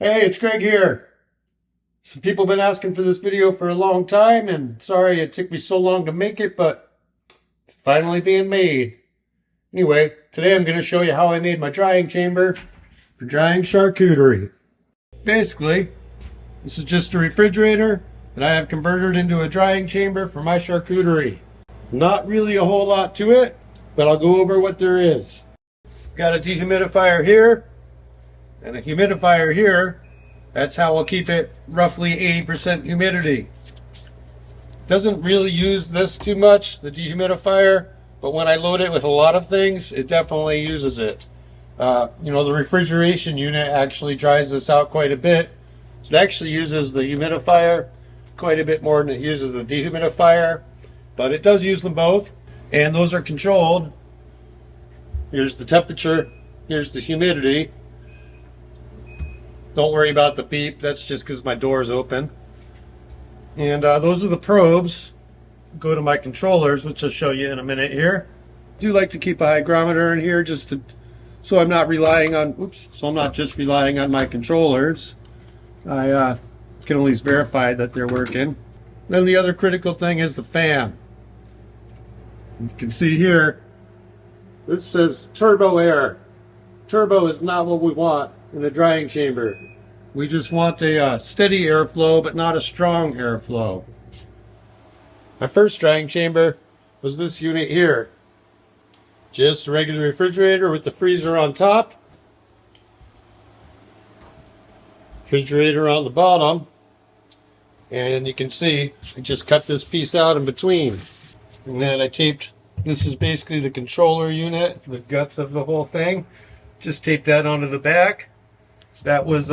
Hey, it's Greg here. Some people have been asking for this video for a long time, and sorry it took me so long to make it, but it's finally being made. Anyway, today I'm going to show you how I made my drying chamber for drying charcuterie. Basically, this is just a refrigerator that I have converted into a drying chamber for my charcuterie. Not really a whole lot to it, but I'll go over what there is. Got a dehumidifier here and a humidifier here. That's how we'll keep it roughly 80% humidity. Doesn't really use this too much, the dehumidifier, but when I load it with a lot of things, it definitely uses it. The refrigeration unit actually dries this out quite a bit. So it actually uses the humidifier quite a bit more than it uses the dehumidifier, but it does use them both, and those are controlled. Here's the temperature, here's the humidity. Don't worry about the beep, that's just because my door is open. And those are the probes. Go to my controllers, which I'll show you in a minute here. I do like to keep a hygrometer in here so I'm not just relying on my controllers. I can at least verify that they're working. Then the other critical thing is the fan. You can see here, this says turbo air. Turbo is not what we want in a drying chamber. We just want a steady airflow, but not a strong airflow. My first drying chamber was this unit here. Just a regular refrigerator with the freezer on top. Refrigerator on the bottom. And you can see, I just cut this piece out in between. And then I taped, this is basically the controller unit, the guts of the whole thing. Just taped that onto the back. That was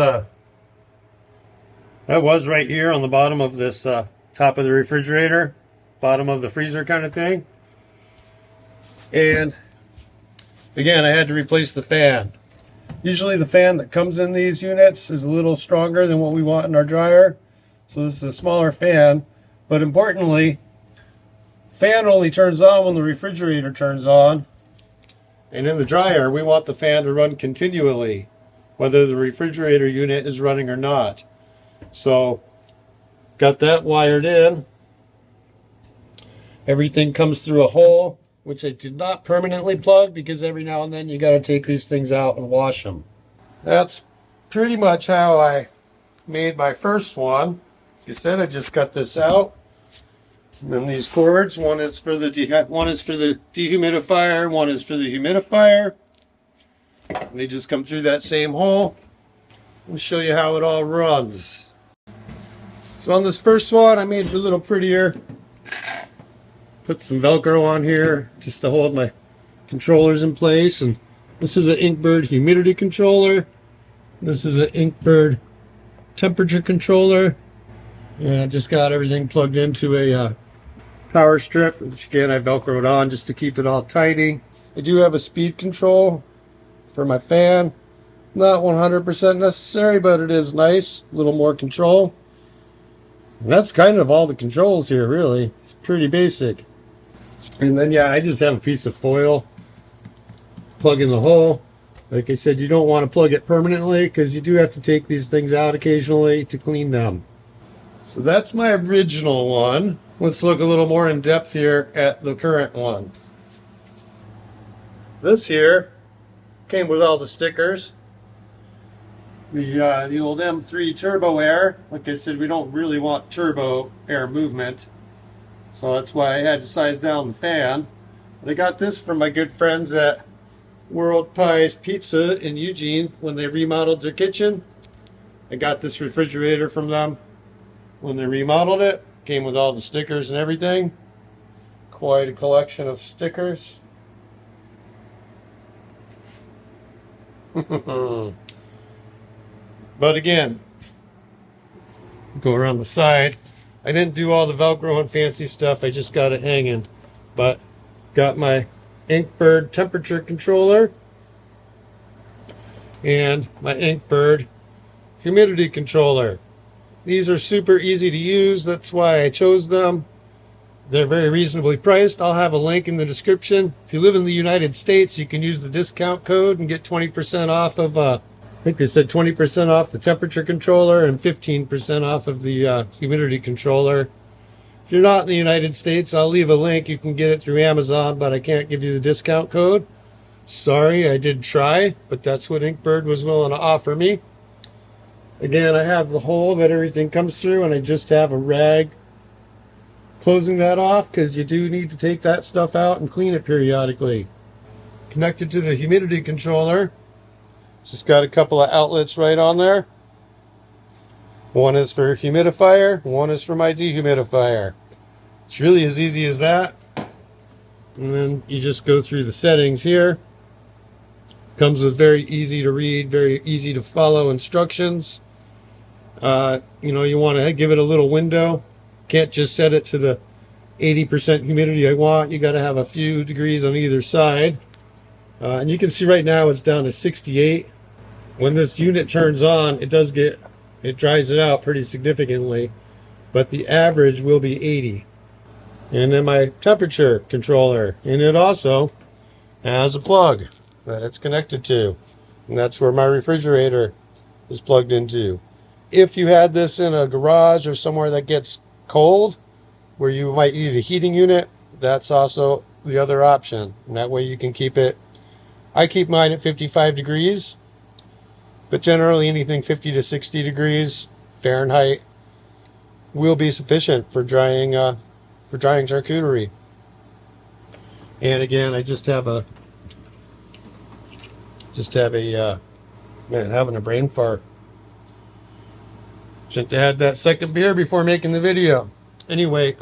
right here on the bottom of this top of the refrigerator, bottom of the freezer kind of thing. And again, I had to replace the fan. Usually the fan that comes in these units is a little stronger than what we want in our dryer. So this is a smaller fan, but importantly, fan only turns on when the refrigerator turns on. And in the dryer, we want the fan to run continually, whether the refrigerator unit is running or not. So, got that wired in. Everything comes through a hole, which I did not permanently plug because every now and then you got to take these things out and wash them. That's pretty much how I made my first one. Like I said, I just cut this out. And then these cords, one is for the dehumidifier, one is for the humidifier. And they just come through that same hole. I'll show you how it all runs. So on this first one, I made it a little prettier. Put some Velcro on here just to hold my controllers in place. And this is an Inkbird humidity controller. This is an Inkbird temperature controller. And I just got everything plugged into a power strip, which again I velcroed on just to keep it all tidy. I do have a speed control for my fan. Not 100% necessary, but it is nice. A little more control. And that's kind of all the controls here, really. It's pretty basic. And then, yeah, I just have a piece of foil. Plug in the hole. Like I said, you don't want to plug it permanently because you do have to take these things out occasionally to clean them. So that's my original one. Let's look a little more in depth here at the current one. This here came with all the stickers. The old M3 turbo air. Like I said, we don't really want turbo air movement, so that's why I had to size down the fan. But I got this from my good friends at World Pies Pizza in Eugene when they remodeled their kitchen. I got this refrigerator from them when they remodeled it. Came with all the stickers and everything. Quite a collection of stickers. But again, go around the side. I didn't do all the Velcro and fancy stuff. I just got it hanging. But got my Inkbird temperature controller and my Inkbird humidity controller. These are super easy to use. That's why I chose them. They're very reasonably priced. I'll have a link in the description. If you live in the United States, you can use the discount code and get 20% off of I think they said 20% off the temperature controller and 15% off of the humidity controller. If you're not in the United States, I'll leave a link. You can get it through Amazon, but I can't give you the discount code. Sorry, I did try, but that's what Inkbird was willing to offer me. Again, I have the hole that everything comes through, and I just have a rag closing that off because you do need to take that stuff out and clean it periodically. Connected to the humidity controller, it's just got a couple of outlets right on there. One is for humidifier, one is for my dehumidifier. It's really as easy as that. And then you just go through the settings here. Comes with very easy to read, very easy to follow instructions. You want to give it a little window. Can't just set it to the 80% humidity I want. You got to have a few degrees on either side. And you can see right now it's down to 68. When this unit turns on, it dries it out pretty significantly, but the average will be 80. And then my temperature controller, and it also has a plug that it's connected to, and that's where my refrigerator is plugged into. If you had this in a garage or somewhere that gets cold, where you might need a heating unit, that's also the other option, and that way you can keep it. I keep mine at 55 degrees, but generally anything 50 to 60 degrees Fahrenheit will be sufficient for drying charcuterie. And again, I just have a man, having a brain fart. Shouldn't have had that second beer before making the video. Anyway,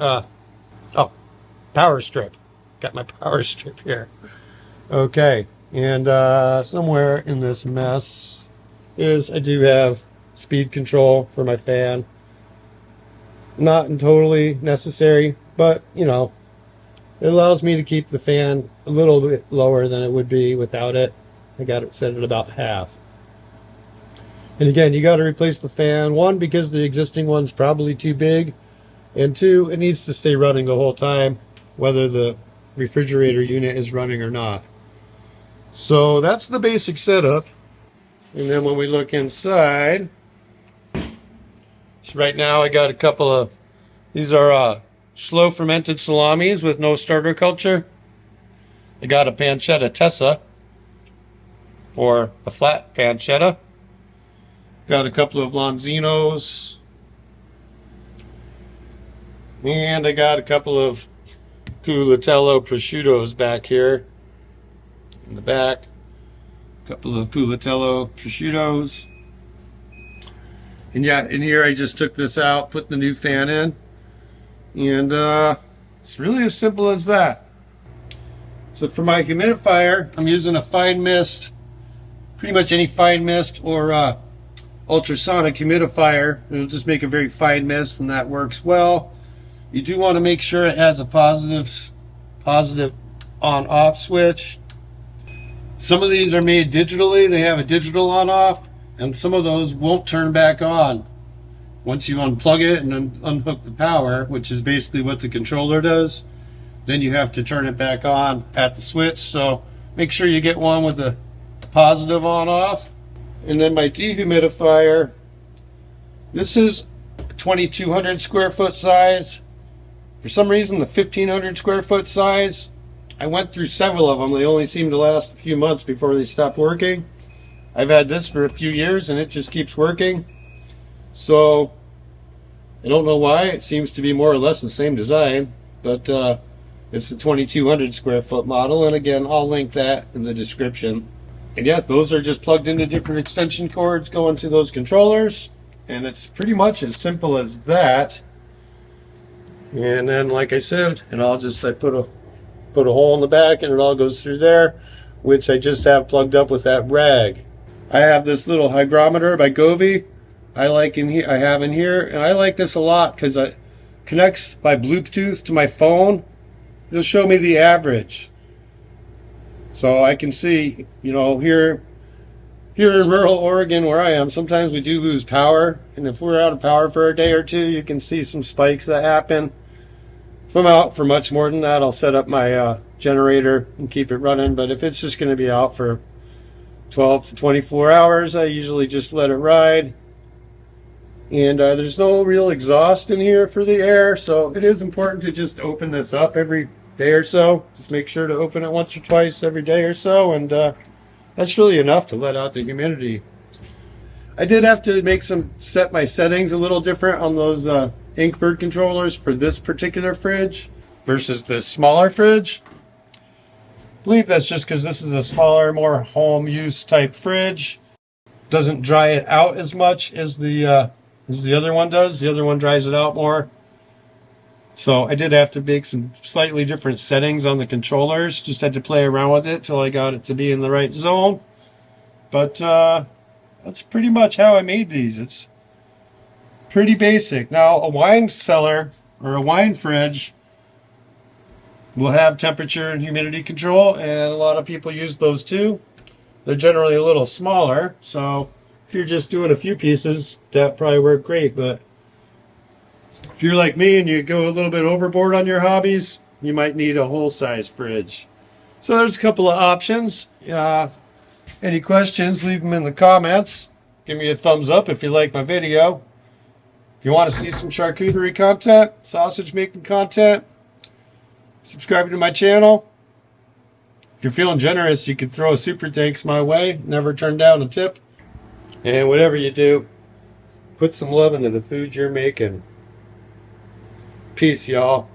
power strip. Got my power strip here. Okay, and somewhere in this mess I do have speed control for my fan. Not totally necessary, but it allows me to keep the fan a little bit lower than it would be without it. I got it set at about half. And again, you got to replace the fan. One, because the existing one's probably too big, and two, it needs to stay running the whole time, whether the refrigerator unit is running or not. So that's the basic setup. And then when we look inside, so right now I got a couple of, these are slow fermented salamis with no starter culture. I got a pancetta Tessa, or a flat pancetta. Got a couple of Lonzinos. And I got a couple of Culatello prosciuttos back here in the back. A couple of Culatello prosciuttos. And yeah, in here I just took this out, put the new fan in. And it's really as simple as that. So for my humidifier, I'm using a fine mist, pretty much any fine mist or ultrasonic humidifier. It'll just make a very fine mist, and that works well. You do want to make sure it has a positive on-off switch. Some of these are made digitally. They have a digital on-off, and some of those won't turn back on once you unplug it and unhook the power, which is basically what the controller does. Then you have to turn it back on at the switch. So make sure you get one with a positive on-off. And then my dehumidifier, this is 2,200 square foot size. For some reason, the 1,500 square foot size, I went through several of them. They only seem to last a few months before they stop working. I've had this for a few years and it just keeps working. So I don't know why. It seems to be more or less the same design, but it's the 2,200 square foot model. And again, I'll link that in the description. And yeah, those are just plugged into different extension cords going to those controllers. And it's pretty much as simple as that. And then, like I said, and I put a hole in the back and it all goes through there, which I just have plugged up with that rag. I have this little hygrometer by Govee. I have in here, and I like this a lot because it connects by Bluetooth to my phone. It'll show me the average. So I can see, here in rural Oregon where I am, sometimes we do lose power. And if we're out of power for a day or two, you can see some spikes that happen. If I'm out for much more than that, I'll set up my generator and keep it running. But if it's just going to be out for 12 to 24 hours. I usually just let it ride. And there's no real exhaust in here for the air, so it is important to just open this up every day or so. Just make sure to open it once or twice every day or so, and that's really enough to let out the humidity. I did have to set my settings a little different on those Inkbird controllers for this particular fridge versus this smaller fridge. I believe that's just because this is a smaller, more home use type fridge. Doesn't dry it out as much as the other one does. The other one dries it out more. So I did have to make some slightly different settings on the controllers. Just had to play around with it till I got it to be in the right zone. But that's pretty much how I made these. It's pretty basic. Now, a wine cellar or a wine fridge will have temperature and humidity control, and a lot of people use those too. They're generally a little smaller, so if you're just doing a few pieces, that probably work great. But if you're like me and you go a little bit overboard on your hobbies, you might need a whole size fridge. So there's a couple of options. Any questions, leave them in the comments. Give me a thumbs up if you like my video. If you want to see some charcuterie content, sausage making content, subscribe to my channel. If you're feeling generous, you can throw a super thanks my way. Never turn down a tip. And whatever you do, put some love into the food you're making. Peace, y'all.